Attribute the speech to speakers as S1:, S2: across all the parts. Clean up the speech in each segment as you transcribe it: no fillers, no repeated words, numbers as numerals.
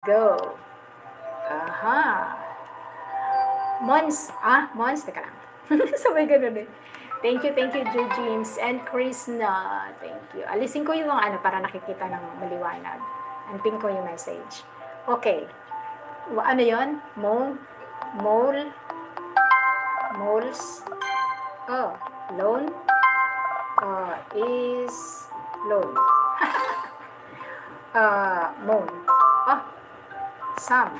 S1: Go. Aha. Mons, teka lang. Sabay ganun eh. Thank you, Joe James and Krishna. Thank you. Alisin ko yung para nakikita ng maliwanag. Anpin ko yung message. Okay. Ano yon? Mole. Moles. Oh, loan. Is loan. Moon. Oh, Sam.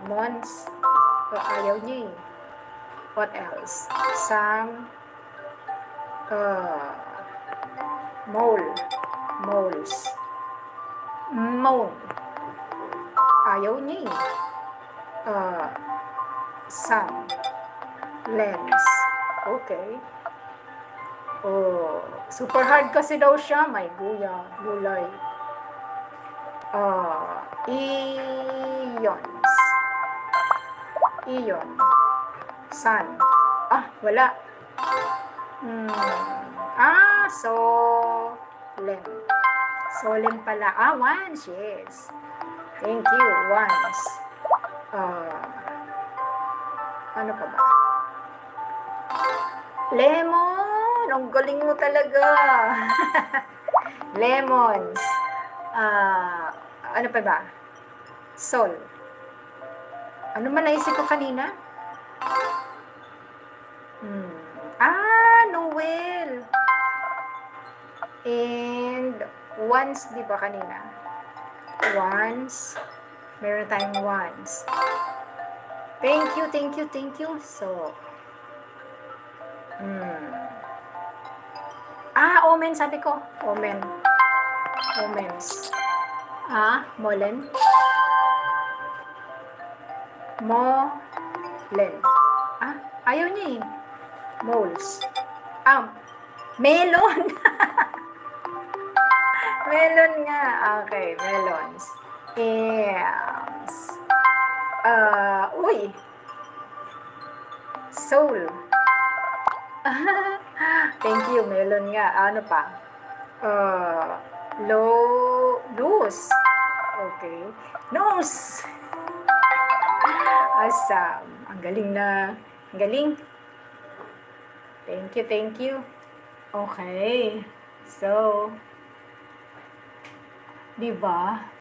S1: Mons. Ayaw niya eh. What else? Sam. Moles. Moan. Ayaw niya eh. Sam. Lens. Okay. Oh, super hard kasi daw siya. May gulay. Iyon. Sun. Wala. Solemn pala. Once, yes. Thank you, once. Ano pa ba? Lemon! Ang galing mo talaga. Lemons. Ano pa ba? Sol. Ano man naisip ko kanina? Noel. And once, di ba kanina? Once. Meron tayong once. Thank you. So, omen, sabi ko. Omens. Molen. Molen. Ayaw niya eh. Moles. Melon. Melon nga. Okay, melons. Yams. Soul. Thank you, melon nga. Ano pa? Nose. Okay. Nose. Awesome. Ang galing na. Ang galing. Thank you. Okay. So, di ba?